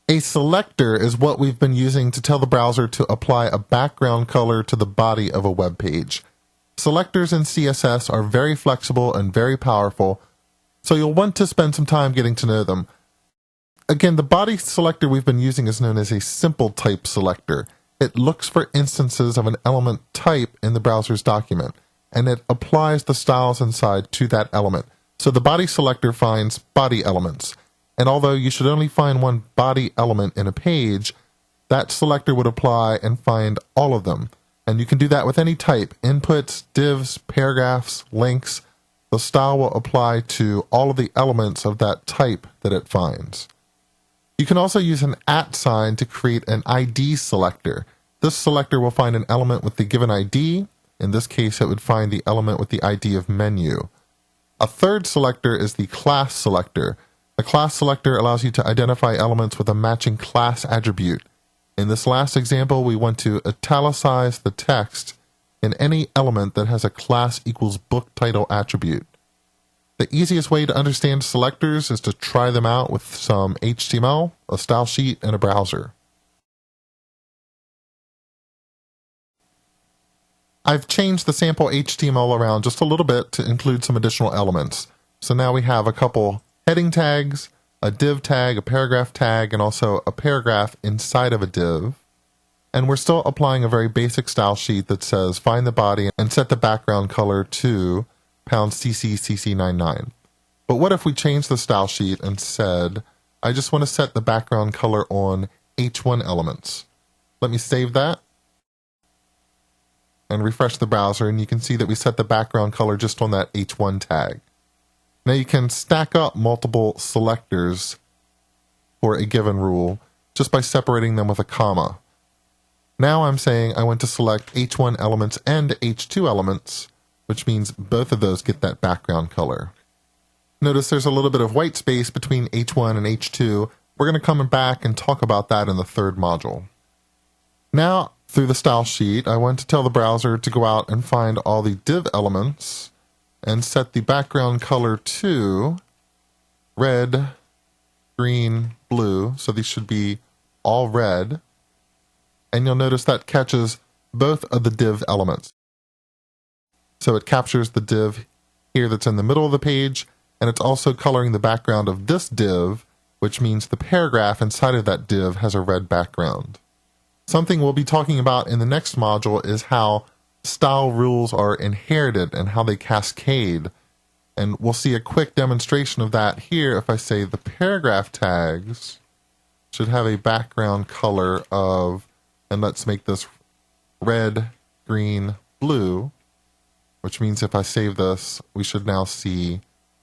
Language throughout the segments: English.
A selector is what we've been using to tell the browser to apply a background color to the body of a web page. Selectors in CSS are very flexible and very powerful, so you'll want to spend some time getting to know them. Again, the body selector we've been using is known as a simple type selector. It looks for instances of an element type in the browser's document, and it applies the styles inside to that element. So the body selector finds body elements. And although you should only find one body element in a page, that selector would apply and find all of them. And you can do that with any type: inputs, divs, paragraphs, links. The style will apply to all of the elements of that type that it finds. You can also use an @ sign to create an ID selector. This selector will find an element with the given ID. In this case, it would find the element with the ID of menu. A third selector is the class selector. The class selector allows you to identify elements with a matching class attribute. In this last example, we want to italicize the text in any element that has a class equals book title attribute. The easiest way to understand selectors is to try them out with some HTML, a style sheet, and a browser. I've changed the sample HTML around just a little bit to include some additional elements. So now we have a couple heading tags, a div tag, a paragraph tag, and also a paragraph inside of a div. And we're still applying a very basic style sheet that says find the body and set the background color to $CCCC99. But what if we change the style sheet and said, I just want to set the background color on H1 elements. Let me save that and refresh the browser, and you can see that we set the background color just on that H1 tag. Now you can stack up multiple selectors for a given rule just by separating them with a comma. Now I'm saying I want to select H1 elements and H2 elements, which means both of those get that background color. Notice there's a little bit of white space between H1 and H2. We're going to come back and talk about that in the third module. Now, through the style sheet, I want to tell the browser to go out and find all the div elements and set the background color to red, green, blue. So these should be all red. And you'll notice that catches both of the div elements. So it captures the div here that's in the middle of the page, and it's also coloring the background of this div, which means the paragraph inside of that div has a red background. Something we'll be talking about in the next module is how style rules are inherited and how they cascade. And we'll see a quick demonstration of that here if I say the paragraph tags should have a background color of, and let's make this red, green, blue, which means if I save this, we should now see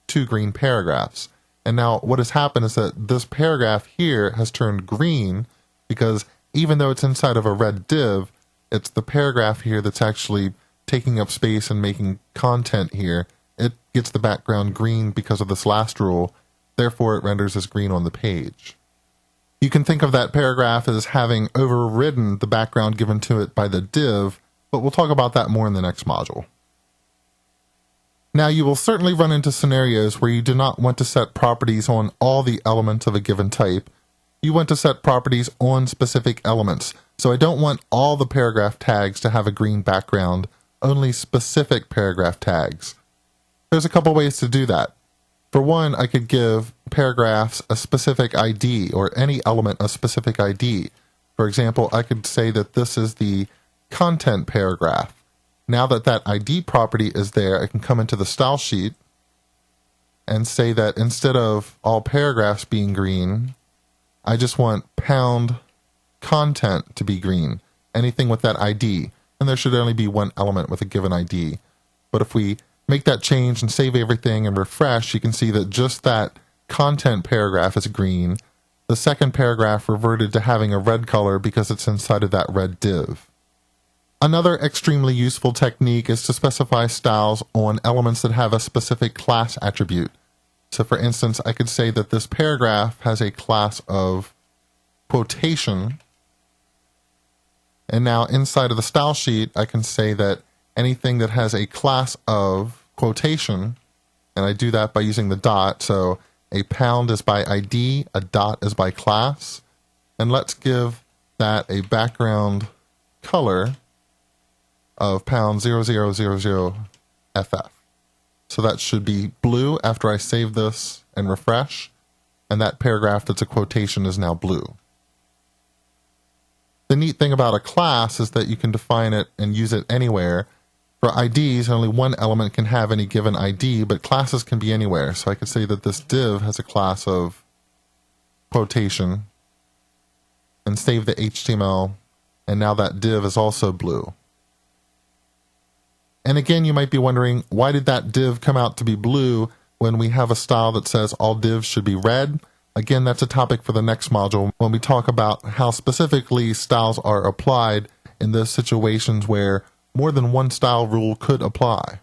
two green paragraphs. And now what has happened is that this paragraph here has turned green because even though it's inside of a red div, it's the paragraph here that's actually taking up space and making content here. It gets the background green because of this last rule, therefore it renders as green on the page. You can think of that paragraph as having overridden the background given to it by the div, but we'll talk about that more in the next module. Now you will certainly run into scenarios where you do not want to set properties on all the elements of a given type. You want to set properties on specific elements. So I don't want all the paragraph tags to have a green background, only specific paragraph tags. There's a couple ways to do that. For one, I could give paragraphs a specific ID or any element a specific ID. For example, I could say that this is the content paragraph. Now that that ID property is there, I can come into the style sheet and say that instead of all paragraphs being green, I just want pound content to be green, anything with that ID, and there should only be one element with a given ID. But if we make that change and save everything and refresh, you can see that just that content paragraph is green. The second paragraph reverted to having a red color because it's inside of that red div. Another extremely useful technique is to specify styles on elements that have a specific class attribute. So for instance, I could say that this paragraph has a class of quotation. And now inside of the style sheet, I can say that anything that has a class of quotation, and I do that by using the dot. So a pound is by ID, a dot is by class. And let's give that a background color of #0000FF. So that should be blue after I save this and refresh, and that paragraph that's a quotation is now blue. The neat thing about a class is that you can define it and use it anywhere. For IDs, only one element can have any given ID, but classes can be anywhere. So I could say that this div has a class of quotation and save the HTML, and now that div is also blue. And again, you might be wondering, why did that div come out to be blue when we have a style that says all divs should be red? Again, that's a topic for the next module when we talk about how specifically styles are applied in those situations where more than one style rule could apply.